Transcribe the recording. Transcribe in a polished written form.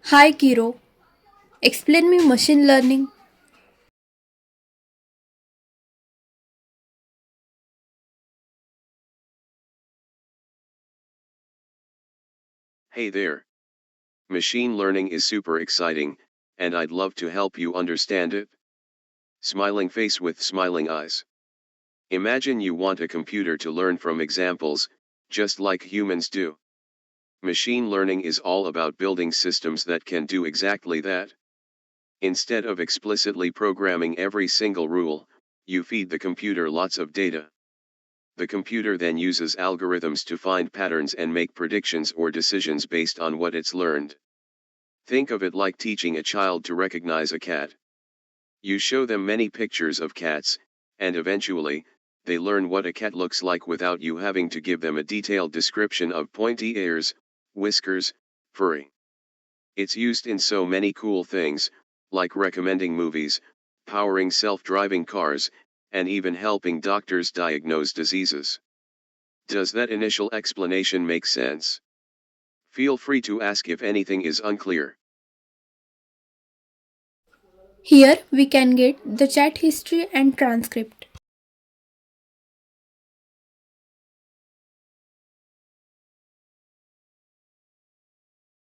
Hi Kiro, explain me machine learning. Hey there. Machine learning is super exciting, and I'd love to help you understand it. Smiling face with smiling eyes. Imagine you want a computer to learn from examples, just like humans do. Machine learning is all about building systems that can do exactly that. Instead of explicitly programming every single rule, you feed the computer lots of data. The computer then uses algorithms to find patterns and make predictions or decisions based on what it's learned. Think of it like teaching a child to recognize a cat. You show them many pictures of cats, and eventually, they learn what a cat looks like without you having to give them a detailed description of pointy ears, whiskers, furry. It's used in so many cool things, like recommending movies, powering self-driving cars, and even helping doctors diagnose diseases. Does that initial explanation make sense? Feel free to ask if anything is unclear. Here we can get the chat history and transcript.